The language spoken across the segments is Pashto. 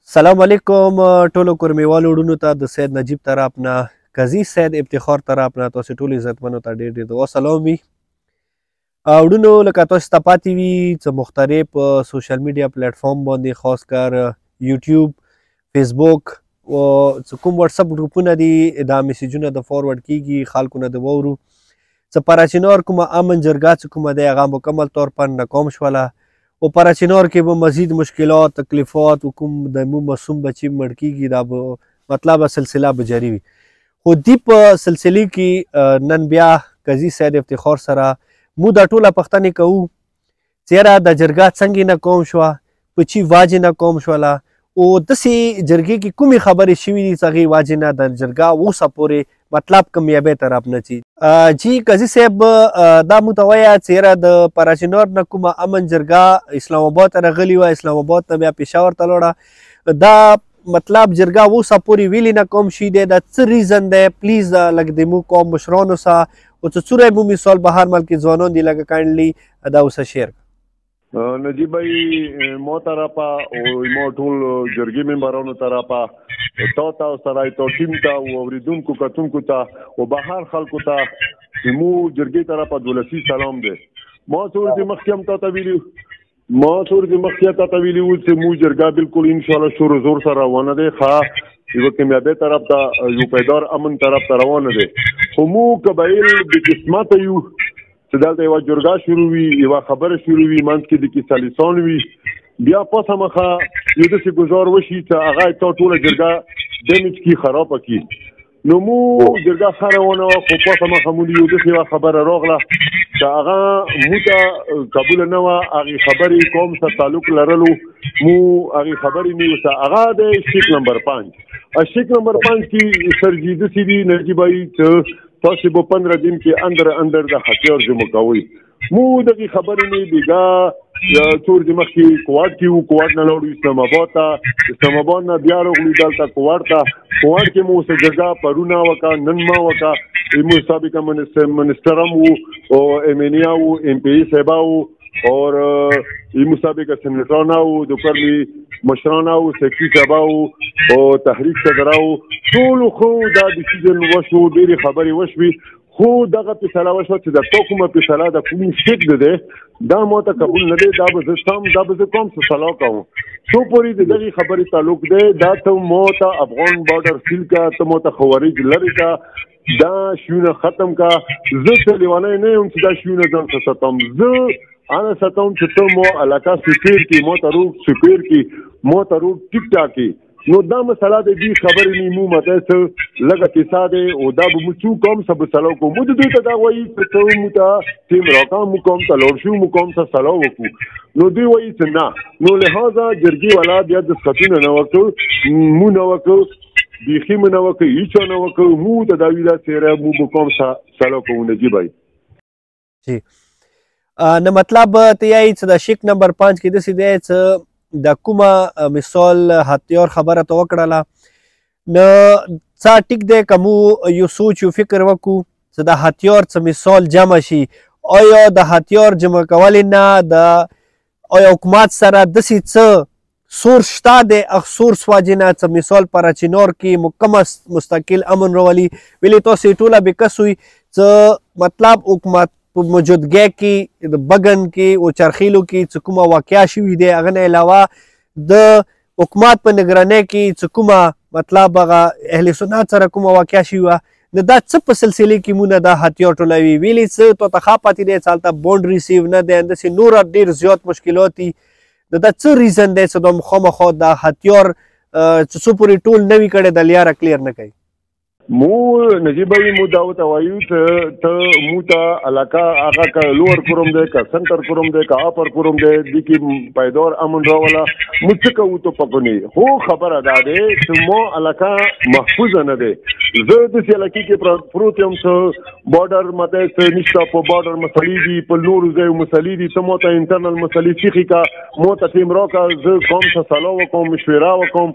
سلام علیکم ټولو کورمیوالو وروڼو ته د سید نجیب طرف نه قاضي سید افتخار طرف نه تاسو ټولو عزتمنو ته ډېر ډېر د سلام وي. وروڼو لکه تاسو ته پاتې وي څه مختلف سوشل میډیا پلیټفارم باندې خاص کر یوټیوب، فیسبوک او څه کوم واتساپ ګروپونه دي دا میسیجونه د فارورډ کیږي خلکو نه د واورو څه پراچینار کومه امن جرګه څه کومه دی هغه مکمل طور پر ناکام شوله و پراچینار کې به مزید مشکلات تکلیفات و کوم د مو معصوم بچی مړ کیږي دا به مطلب سلسله به جاری وي. خو دې په سلسلې کې نن بیا قاضي سید افتخار سره مو دا ټوله پوښتنې کوو چې یاره د جرګه څنګه ناکام شوه، په چی واجې ناکام شوله او داسې جرګې کې کومې خبرې شوي دي چې هغې واجې نه د جرګه اوسه پورې مطلب کامیابۍ طرف نه ځي. جی قاضي صاحب دا مو ته وایه چې یاره د پراچینار نه کومه امن جرګه اسلام آباد ته راغلې وه، اسلام آباد ته بیا پېښور ته لاړه، دا مطلب جرګه اوسه پورې ویلې ناکام شي دی، دا څه ریزن دی؟ پلیز لږ د مو قوم مشرانو سره او څه څوری مو مثال به هر ملک ځوانان دي لږ کاینډلي دا اوسه شیر نجیب بھائی مو طرفا او مو ټول جرګې ممبرانو طرفا تا سره تو ټیم ته او اوریدونکو کتونکو ته او بهر خلکو ته مو جرګې طرفا دولسي سلام دی. ما څور دې مخکې ته ویلي و چې مو جرګه بالکل ان شاء الله شور و زور سره روانه دی، ښه یو کامیابی طرف ته یو پایدار امن طرف ته روانه دی. خو مو قبایل د قسمت یو چې دلته یوه جرګه شروع وي، یوه خبره شروع وي، منځ کې د کیسه لیسان وي، بیا پسه مخه یو داسې ګزار وشي چې هغه تا ټوله جرګه ډیمیج کړي، خرابه کړي. نو مو جرګه ښه روانه وه خو پسه مخه مو یو داسې یوه خبره راغله چې هغه مو ته قبوله نه وه، هغې خبرې قوم سره تعلق لرلو، مو هغې خبرې نه ورته هغه دی شیک نمبر 5. شیک نمبر 5 کې سرجي داسې دي نجیب بھائی چې تاسو به 15 دن کې اندر د هتیار جمع کوئ. مو دغه خبرې نه دیګه څور د مخکې کوواټ کې وو، کوواټ نه لاړو اسلام آباد ته، اسلام آباد نه بیا راغلو دلته کوواټ ته. کوواټ کې مو څه جرګه پرونه وکړه، نن ما وکړه، مو سابقه منسټر هم وو او ایمنیا وو، ایم پی صاحبه وو اور ایمو سابقه سنټران وو، د کرمی مشران وو، سیکرټری صاحبه وو او تحریک صدر وو، ټول خو دا ډیسیژن وشو، ډېرې خبرې وشوي، خو دغه فیصله وشوه چې د تا کومه فیصله د کوم شیک دی دا ما ته قبول نه دی، دا به زه سم دا به زه کوم څه صلاح کوم. څو پورې د دغې خبرې تعلق دی دا ته ما ته افغان بارډر سیل کا، ته ما ته خوارج لرې کا، دا شیونه ختم کا. زه څه لیونی نه یم چې دا شیونه ځان څه ستم، زه انا ستم چې ته مو علاقه سپیر کی، مو ته روډ سپیر کی، مو ته روډ ټیک ټاک کی. نو دا مسله د دې خبرې نه مو مته څه لږه کیسه دی او دا به مو څو کوم سب سلو کو مو دوی ته دا وایي چې ته مو ته تیم راکا مو کوم ته لور شو مو کوم ته سلو وکړو. نو دوی وایي چې نه، نو لہذا جرګې والا بیا د سکتونه نه وکړو، مو نه وکړو، بیخي مو نه وکړو، هیڅ نه وکړو، مو ته دا ویلا سره مو کوم سلو کو نجیب بھائی. جی نه مطلب ته یې چې د شیک نمبر 5 کې داسې دی چې د کومه مثال هتیار خبره ته وکړله نو څه ټیک دی که مو یو سوچ یو فکر وکړو چې د هتیار څه مثال جمع شي، آیا د هتیار جمع کولې نه د آیا حکومت سره داسې څه سورس شته دی هغه سورس واجې نه څه مثال پراچینار کې مکمل مستقل امن راولي ولې تاسې ټوله بېکس وي چې مطلب حکومت په موجودګۍ کې د بګن کې او چرخیلو کې څه کومه واقعه شوي دی هغه نه علاوه د حکومت په نګرانۍ کې څه کومه مطلب هغه اهل سنت سره کومه واقعه شوي وه، نو دا څه په سلسلې کې مونږ دا هتیار ټولوي ویلې څه تو ته ښه پاتې دی چې هلته بونډ ریسیو نه دی، همداسې نور ډېر زیات مشکلات دي، نو دا څه ریزن دی چې دا مخامخا دا هتیار چې څو پورې ټول نه وي کړی د لیاره کلیر نه کوي؟ مو نجیب بھائی مو دا ورته وایو ته مو ته علاقه هغه که لوور کوروم دی که سنټر کوروم دی که اپر کوروم دی دې کې پایدار امن راوله مو څه کوو ته پکونې. خو خبره دا دی چې مو علاقه محفوظه نه دی، زه داسې علاقې کې پروت یم چې بارډر ماته څه نشته، په بارډر مسلې دي، په نورو ځایو مسلې دي، ته مو ته انټرنل مسلې سیخي کا، مو ته ټیم راکړه، زه کوم څه صلاح وکړم، مشوره وکړم،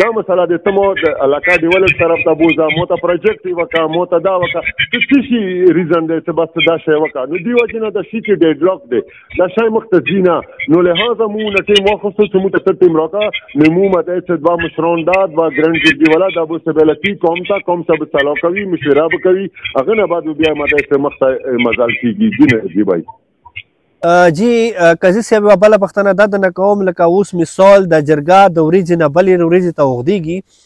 دا مسله دی، ته مو د علاقه ډیولپ طرف ته بوځه، مو ته موته پروجیکټ وکړه موته دا وکړه څه شي ریزن دی چې بس دا شی وکړه نو دی وجه نه د شي کې ډیډلاک دی دا شی مخته نه نو لهذا مو نه ټیم واخیستو چې موږ ته ټیم راکړه نو مو مته چې دوه مشران دا دوه ګرانډ جرګي والا دا به سبلتي قوم ته به سلام کوي مشوره به کوي هغه نه بعد بیا مته چې مخته مزال کیږي نه دی بای جی قاضي صاحب بله پښتنه دا د نه کوم لکه اوس مثال د جرګه د ورځې نه بلې ورځې ته اوږدېږي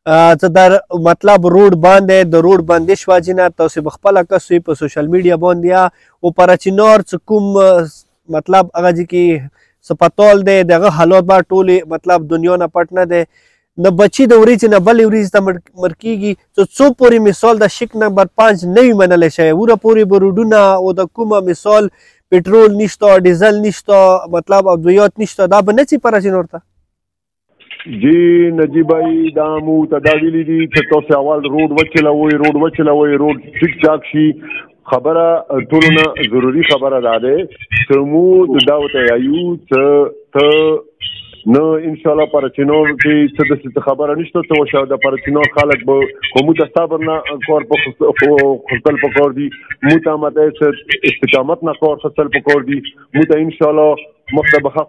څه در مطلب روډ باندې د روډ بندش واجې نه تاسو به خپله کس په سوشل میډیا باندې یا او پراچینار څه کوم مطلب هغه چې کې سپتال دی دغه حالات به ټولې مطلب دنیا نه پټ نه دی د بچی د ورځې نه بلې ورځې ته مړ کېږي څو پورې مثال د شک نمبر 5 نه وي منلی شوی وروره پورې به روډونه او د کومه مثال پټرول نشته ډیزل نشته مطلب ادویات نشته دا به نه ځي پراچینار ته جی نجیب بھائی دا مو ته دا ویلي دي چې تاسو اول روډ وچلوئ روډ ټیک ټاک شي خبره ټولو نه ضروري خبره دا ده چې موږ دا ورته وایو چې ته نه انشاءالله پراچینار کې څه د خبره نشته څه وشو د پراچینار خلک به کومو ته صبر نه کار په خپل پکور دي مو ته ماته استقامت نه کار خپل پکور دي مو ته انشاءالله مخته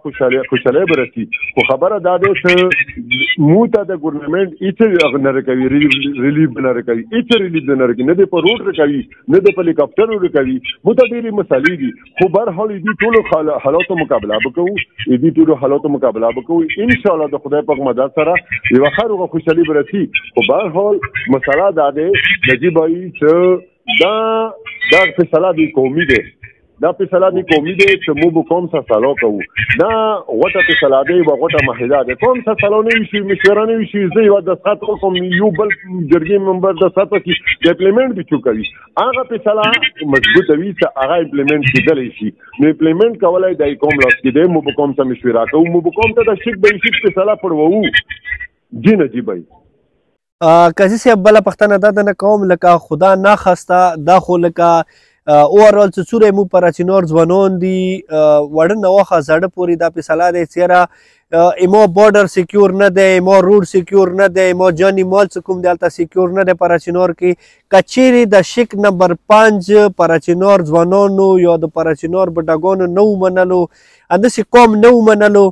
خوشاله برسي خو خبره دا ده چې مو ته د ګورنمنت هیڅ نه کوي ریلیف نه کوي هیڅ ریلیف نه کوي نه په روډ کوي نه په هلیکاپټر کوي مو ته ډېرې مسالې دي خو بهرحال دې ټولو حالاتو مقابله وکړو دې ټولو حالاتو مقابله وکړو ان شاء الله د خدای په مدد سره یو خیر خوشالي برسي خو بهرحال مسله دا ده نجیب بھائی چې دا فیصله دی قومي ده دا فیصله دی قومي دی چې موږ قوم سره سلام کوو دا غوټه فیصله دی او غوټه محله ده قوم سره سلام نه وشي مشوره نه وشي زه یو د سات کوم یو بل جرګې ممبر د سات کې امپلیمنٹ به کوي هغه فیصله مضبوطه وي چې هغه امپلیمنٹ کېدلی شي نو امپلیمنٹ کولای دی قوم لاس کې دی موږ قوم سره مشوره کوو موږ قوم ته د شک به شک فیصله پړوو جی نجیب بھائی قاضي صاحب بله پښتنه دا د نه کوم لکه خدا ناخواسته دا خو لکه اوورال چې څوره مو پراچینار ځوانان دي وړه نه وخه زړه پورې دا فیصله دی چېرې ایمو بارډر سیکیور نه دی ایمو روډ سیکیور نه دی ایمو جاني مال څه کوم دی هلته سیکیور نه دی پراچینار کې که چیرې د شک نمبر 5 پراچینار ځوانانو یا د پراچینار بډاګانو نه ومنلو همداسې قوم نه ومنلو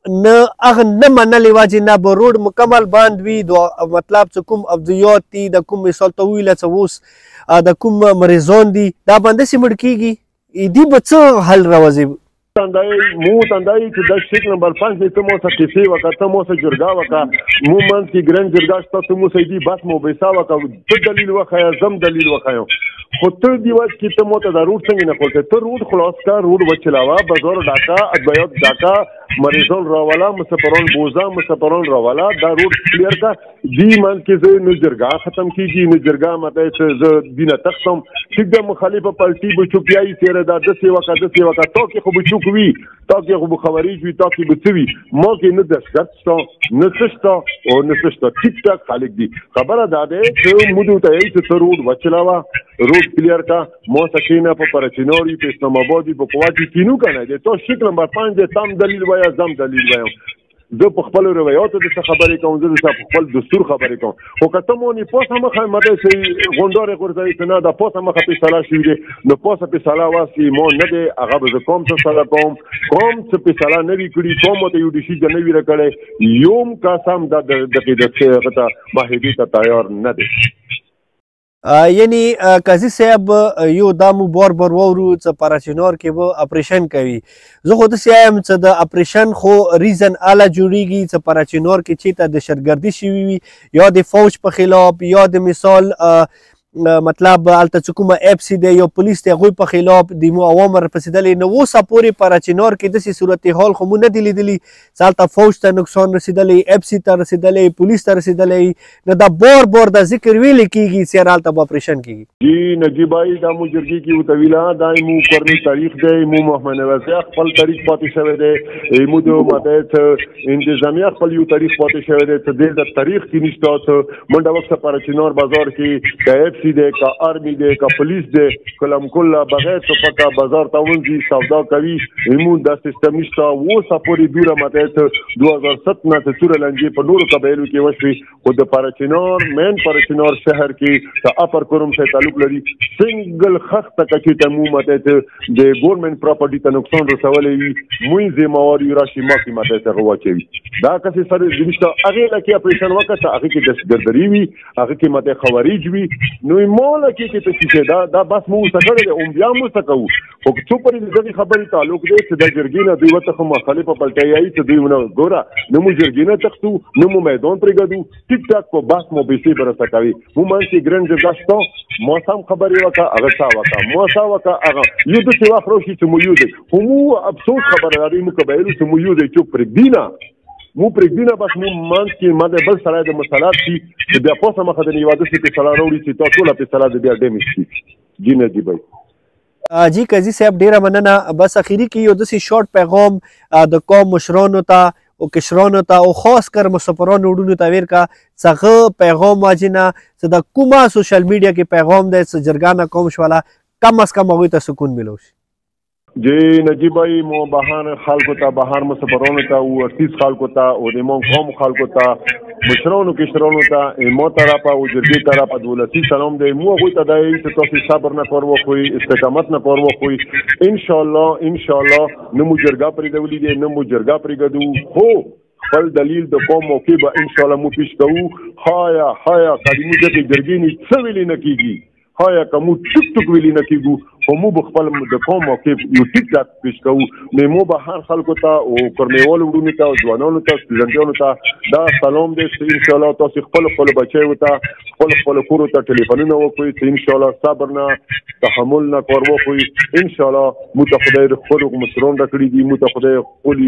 نه هغه نه منلې واجې نه به روډ مکمل بند وي مطلب چې کوم ابدیات دي د کوم مثال ته وویله چې اوس د کوم مریضان دي دا به همداسې مړ کېږي دې به څه حل راوځي مو تندای چې د شک نمبر 5 دی ته مو څه کیسې وکړه ته مو څه جرګه وکړه مو منځ کې ګرانډ جرګه شته ته مو سیدي بس مو بیسا وکړه ته دلیل وښیه زم دلیل وښیم خو ته دی وخت کې ته مو ته د روډ څنګه نه کوته ته روډ خلاص کا روډ وچلاوه بازار ډاکا ادویات ډاکا مریضان راوالا مسافران بوزا مسافران راوالا دا روډ کلیر کا دی من کې زه نو جرګه ختم کیږي نو جرګه مته چې زه دینه تختم چې د مخالفه پارټي به چوپیای سره دا د سیوا کا تو کې خو به چوکوي تو کې خو به خوارج وي تو کې به څوي مو کې نه د شرط نه سشتا او نه سشتا ټیک ټاک خالق دي خبره ده چې مو ته یې چې روډ وچلاوه روډ کلیر کا مو سکینه په پراچینوري په اسلام آبادي په قواتی کینو کنه دي تو شکل نمبر 5 د تام دلیل وای زم دلیل وایم زه په خپل روایتو د خبرې کوم زه په خپل دستور خبرې کوم خو کته مو نه پوسه مخه مده سي غونډاره ورځي ته نه د پوسه مخه په صلاح شي دي نو پوسه په صلاح واسي مو نه دي هغه به کوم څه سره کوم څه په صلاح نه وی کړی کوم ته یو دشي نه وی راکړي یوم قسم د دې غته ماهدی ته تیار نه دي یعنی قاضي صاحب یو دا مو بار وورو چې پراچینار کې به اپریشن کوي زه خو داسې وایم چې د اپریشن خو ریزن اله جوړیږي چې پراچینار کې چېرته دهشتګردي شوي وي یا د فوج په خلاف یا د مثال مطلب هلته چې کومه اپسي دی یا پولیس دی هغوی په خلاف د مو عوام رسېدلی نو اوسه پورې پراچینار کې داسې صورتحال خو مو نه دي لیدلي چې هلته فوج ته نقصان رسېدلی اپسي ته رسېدلی پولیس ته رسېدلی نو دا بار د ذکر ویلې کېږي چې هلته به اپریشن کېږي جی نجیب بھائی دا مو جرګې کې ورته ویله دا مو قرني تاریخ دی مو محمد نوازی خپل تاریخ پاتې شوی دی مو د ماته انتظامیه خپل یو تاریخ پاتې شوی دی چې د تاریخ کې نشته منډه وخت پراچینار بازار کې ټیکسي دی که آرمي دی که پولیس دی کلم کله بغیر ټوپکه بازار ته ونځي سودا کوي ایمون دا سیستم نشته اوسه پورې دوره ماته 2007 نه تر څوره لنجې په نورو قبایلو کې وشوي خو د پارچینار مین پارچینار شهر کې د اپر کوروم سره تعلق لري سنگل خخ تک چې تمو ماته د ګورنمنت پراپرټي ته نقصان رسولې وي موږ ذمہوار یو راشي ماکي ماته څنګه واچوي دا کسي سره د نشته هغه لکه اپریشن وکړه هغه کې دستګردري وي هغه کې ماته خوارج وي نو مولا کې چې دا بس مو سره اوم بیا مو سکو او څو پرې د دې خبرې تعلق دی چې د جرګینه دوی وته خو مخالفه پلټایي چې دوی ونه ګوره نو مو جرګینه تختو نو مو میدان پرېګدو ټیک ټاک کو بس مو به برسه کوي مو مانسي ګرنج داشتو مو سم خبرې وکړه هغه تا وکړه مو تا وکړه هغه یو د څه واخرو چې مو یو دي مو افسوس خبره لري مو قبایلو چې مو یو دي چې پرېګدینا مو پرېګدینا بس مو مانس کې ماده بل سره د مسالات چې بیا پوسه مخه د نیواده چې سره وروړي چې تاسو لا په سره د بیا ډیمیج شي جی نه دی بای جی قاضي صاحب ډیره مننه بس اخیری کې یو داسې شارټ پیغام د قوم مشرانو ته او کشرانو ته او خاص کر مسافرانو وړونو ته ورکا څنګه پیغام واجنه چې د کومه سوشل میډیا کې پیغام دی چې جرګانه قوم شواله کم از کم هغوی ته سکون ملو شي جی نجیب بھائی مو بهار خلکو ته بهار مسافرانو ته او ارتیس خلکو ته او د مون قوم خلکو ته مشرانو کشرانو ته مو طرفه او جرګي طرفه دولتي سلام دی مو هغوی ته دی چې تاسو صبر نه کار وکړئ استقامت نه کار وکړئ ان شاء الله نه مو جرګه پرېږدولي دی نه مو جرګه پرېږدو هو خپل دلیل د قوم موقع به ان شاء الله مو پیش کوو هایا قدیمي د جرګې نه څه ویلې نه کیږي هایا کوم ټیک ویلی نه کیږو خو مو خپل د قوم موقع یو ټیک ټاک پیش کوو نو مو به هر خلکو ته او کورنیوال وډونو ته او ځوانانو ته سټوډنټانو ته دا سلام دی چې ان شاء الله تاسو خپل بچیو ته خپل کورو ته ټلیفونونه وکړئ چې ان شاء الله صبر نه تحمل نه کار وکړئ ان شاء الله مو ته خدای خپل مشرون راکړي دي مو ته خدای خپل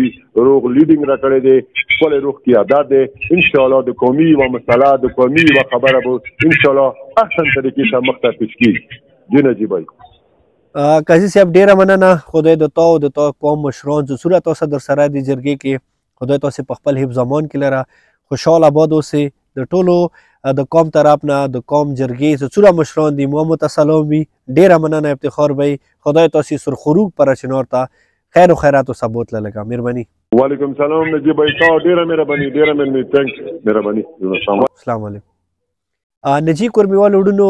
روغ لیډینګ راکړي دي خپل روغ کې عادت دي ان شاء الله د قومي و مسله د قومي و خبره به ان شاء الله احسن طریقې سره مخ ته پیش کیږي جی نجیب بھائی قاضي صاحب ډیره مننه خدای د تا قوم مشران چې صورت تاسو در سره دی جرګې کې خدای تاسو په خپل حفظ امان کې لره خوشحال آباد اوسئ د ټولو د قوم طرف نه د قوم جرګې چې څومره مشران دي مو متسلام وي ډیره مننه افتخار بھائی خدای تاسو سرخروغ پر چنار ته خیر و خیرات و ثبات لګا مهرباني وعلیکم سلام نجیب بھائی تا ډیره مهرباني تhanks مهرباني السلام علیکم نجیب کورمیوال وړونو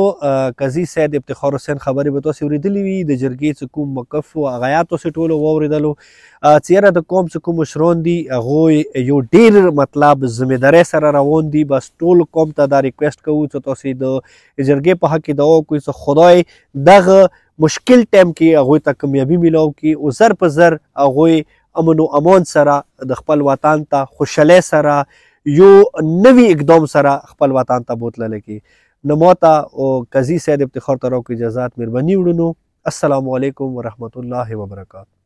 قاضي صاحب افتخار حسین خبرې به تاسو اورېدلې وي د جرګې څه کوم موقف و هغه یا تاسو ټولو واورېدلو چې یاره د قوم څه کوم مشران دي هغوی یو ډېر مطلب ذمهدارۍ سره روان دي بس ټول قوم ته دا ریکویسټ کوو چې تاسو د جرګې په حق کې دعا وکړئ چې خدای دغه مشکل ټایم کې هغوی ته کامیابي میلاو کړي او زر په زر هغوی امن و امان سره د خپل وطن ته خوشحالۍ سره یو نوی اقدام سره خپل وطن ته بوتللی کی نو ماته او قاضي صاحب افتخار ته راکړو اجازات مهرباني وړونو السلام علیکم ورحمت الله وبرکاته